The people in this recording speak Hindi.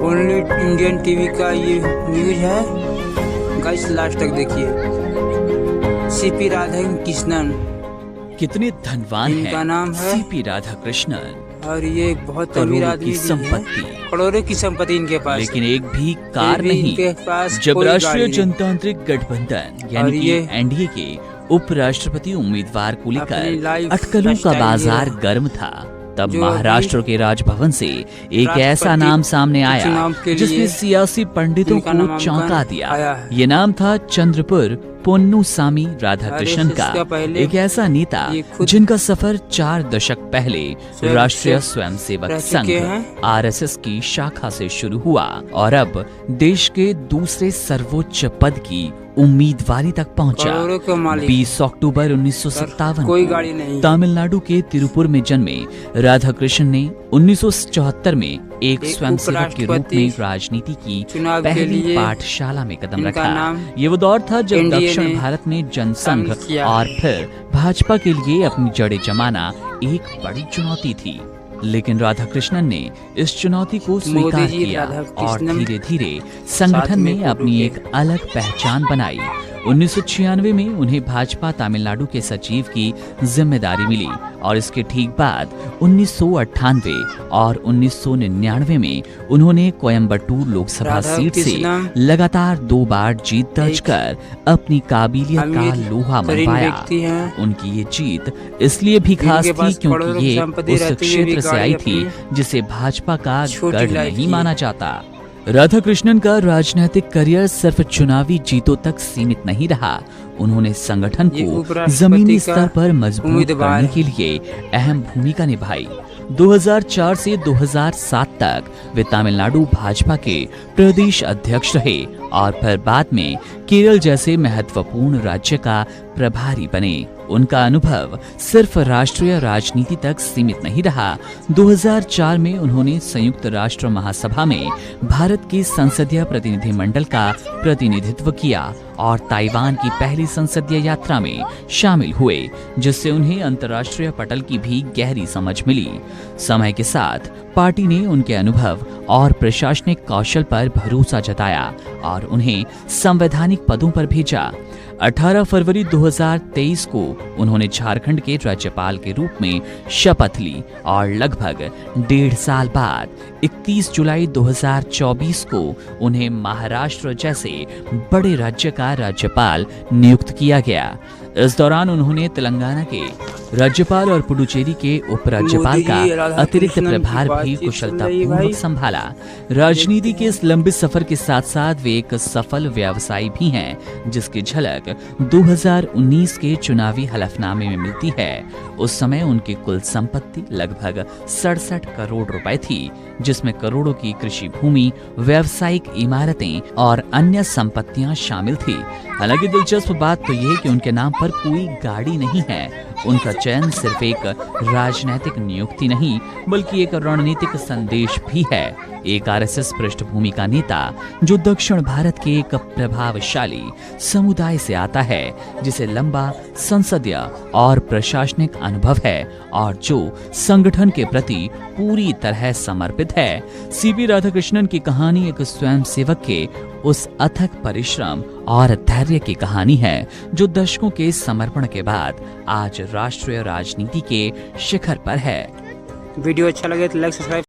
ओनली इंडियन टीवी का ये न्यूज है गाइस, लास्ट तक देखिए। सीपी राधा कृष्णन, कितने धनवान इनका हैं नाम है सीपी राधा कृष्णन। और ये बहुत अमीर करोड़ों आदमी की भी है, संपत्ति, करोड़ों की संपत्ति इनके पास है। लेकिन एक भी कार फिर भी नहीं। इनके पास जब कोई राष्ट्रीय गाड़ी नहीं। जनतांत्रिक गठबंधन और यानी कि ये एनडीए के उपराष्ट्रपति उम्मीदवार को अपनी लेकर लाइफ अटकलों का स्टाइल बाजार ये गर्म था, तब जो महाराष्ट्र के राजभवन से एक ऐसा राष्ट्रपति नाम सामने आया चुनाव के जिसने लिए सियासी पंडितों इनका को नामांकन चौंका दिया। आया है। ये नाम था चंद्रपुर पोन्नुसामी राधाकृष्णन अरे का, इसका पहले एक ऐसा नेता ये खुद जिनका सफर 4 दशक पहले राष्ट्रीय स्वयंसेवक रह संघ चुके हैं। आरएसएस की शाखा से शुरू हुआ और अब देश के दूसरे सर्वोच्च पद की उम्मीदवारी तक पहुंचा। करोड़ों के मालिक 20 अक्टूबर 1957 कोई को गाड़ी नहीं। तमिलनाडु के तिरुपुर में जन्मे राधाकृष्णन ने 1974 में एक स्वयंसेवक के रूप उपराष्ट्रपति में राजनीति की चुनाव के पहली लिए पाठशाला में कदम इनका रखा। नाम ये वो दौर था जब एनडीए दक्षिण ने भारत में जनसंघ शामिल किया और फिर भाजपा के लिए अपनी जड़ें जमाना एक बड़ी चुनौती थी, लेकिन राधाकृष्णन ने इस चुनौती को स्वीकार जी किया और राधाकृष्णन धीरे धीरे संगठन साथ में में अपनी एक अलग पहचान बनाई। 1996 में उन्हें भाजपा तमिलनाडु के सचिव की जिम्मेदारी मिली और इसके ठीक बाद 1998 और 1999 में उन्होंने कोयम्बटूर लोकसभा सीट से लगातार 2 बार जीत दर्ज कर अपनी काबिलियत का लोहा मनवाया। उनकी ये जीत इसलिए भी खास थी क्योंकि ये उस क्षेत्र से आई थी जिसे भाजपा का गढ़ नहीं माना जाता। राधाकृष्णन का राजनीतिक करियर सिर्फ चुनावी जीतों तक सीमित नहीं रहा। उन्होंने संगठन को जमीनी स्तर पर मजबूत करने के लिए अहम भूमिका निभाई। 2004 से 2007 तक वे तमिलनाडु भाजपा के प्रदेश अध्यक्ष रहे और फिर बाद में केरल जैसे महत्वपूर्ण राज्य का प्रभारी बने। उनका अनुभव सिर्फ राष्ट्रीय राजनीति तक सीमित नहीं रहा। 2004 में उन्होंने संयुक्त राष्ट्र महासभा में भारत के संसदीय प्रतिनिधिमंडल का प्रतिनिधित्व किया और ताइवान की पहली संसदीय यात्रा में शामिल हुए, जिससे उन्हें अंतर्राष्ट्रीय पटल की भी गहरी समझ मिली। समय के साथ पार्टी ने उनके अनुभव और प्रशासनिक कौशल पर भरोसा जताया और उन्हें संवैधानिक पदों पर भेजा। 18 फरवरी 2023 को उन्होंने झारखंड के राज्यपाल के रूप में शपथ ली और लगभग 1.5 साल बाद 31 जुलाई 2024 को उन्हें महाराष्ट्र जैसे बड़े राज्य का राज्यपाल नियुक्त किया गया। इस दौरान उन्होंने तेलंगाना के राज्यपाल और पुडुचेरी के उपराज्यपाल का अतिरिक्त प्रभार भी कुशलतापूर्वक संभाला। राजनीति के इस लंबे सफर के साथ साथ वे एक सफल व्यवसायी भी हैं, जिसकी झलक 2019 के चुनावी हलफनामे में मिलती है। उस समय उनकी कुल संपत्ति लगभग 67 करोड़ रुपए थी, जिसमें करोड़ों की कृषि भूमि, व्यावसायिक इमारतें और अन्य संपत्तियां शामिल थी। हालांकि दिलचस्प बात तो यह कि उनके नाम पर कोई गाड़ी नहीं है। उनका चयन सिर्फ एक राजनीतिक नियुक्ति नहीं बल्कि एक रणनीतिक संदेश भी है। एक आरएसएस पृष्ठभूमि का नेता जो दक्षिण भारत के एक प्रभावशाली समुदाय से आता है, जिसे लंबा संसदीय और प्रशासनिक अनुभव है और जो संगठन के प्रति पूरी तरह समर्पित है। सीपी राधाकृष्णन की कहानी एक स्वयंसेवक के उस अथक परिश्रम और धैर्य की कहानी है जो दशकों के समर्पण के बाद आज राष्ट्रीय राजनीति के शिखर पर है। वीडियो अच्छा लगे तो लाइक सब्सक्राइब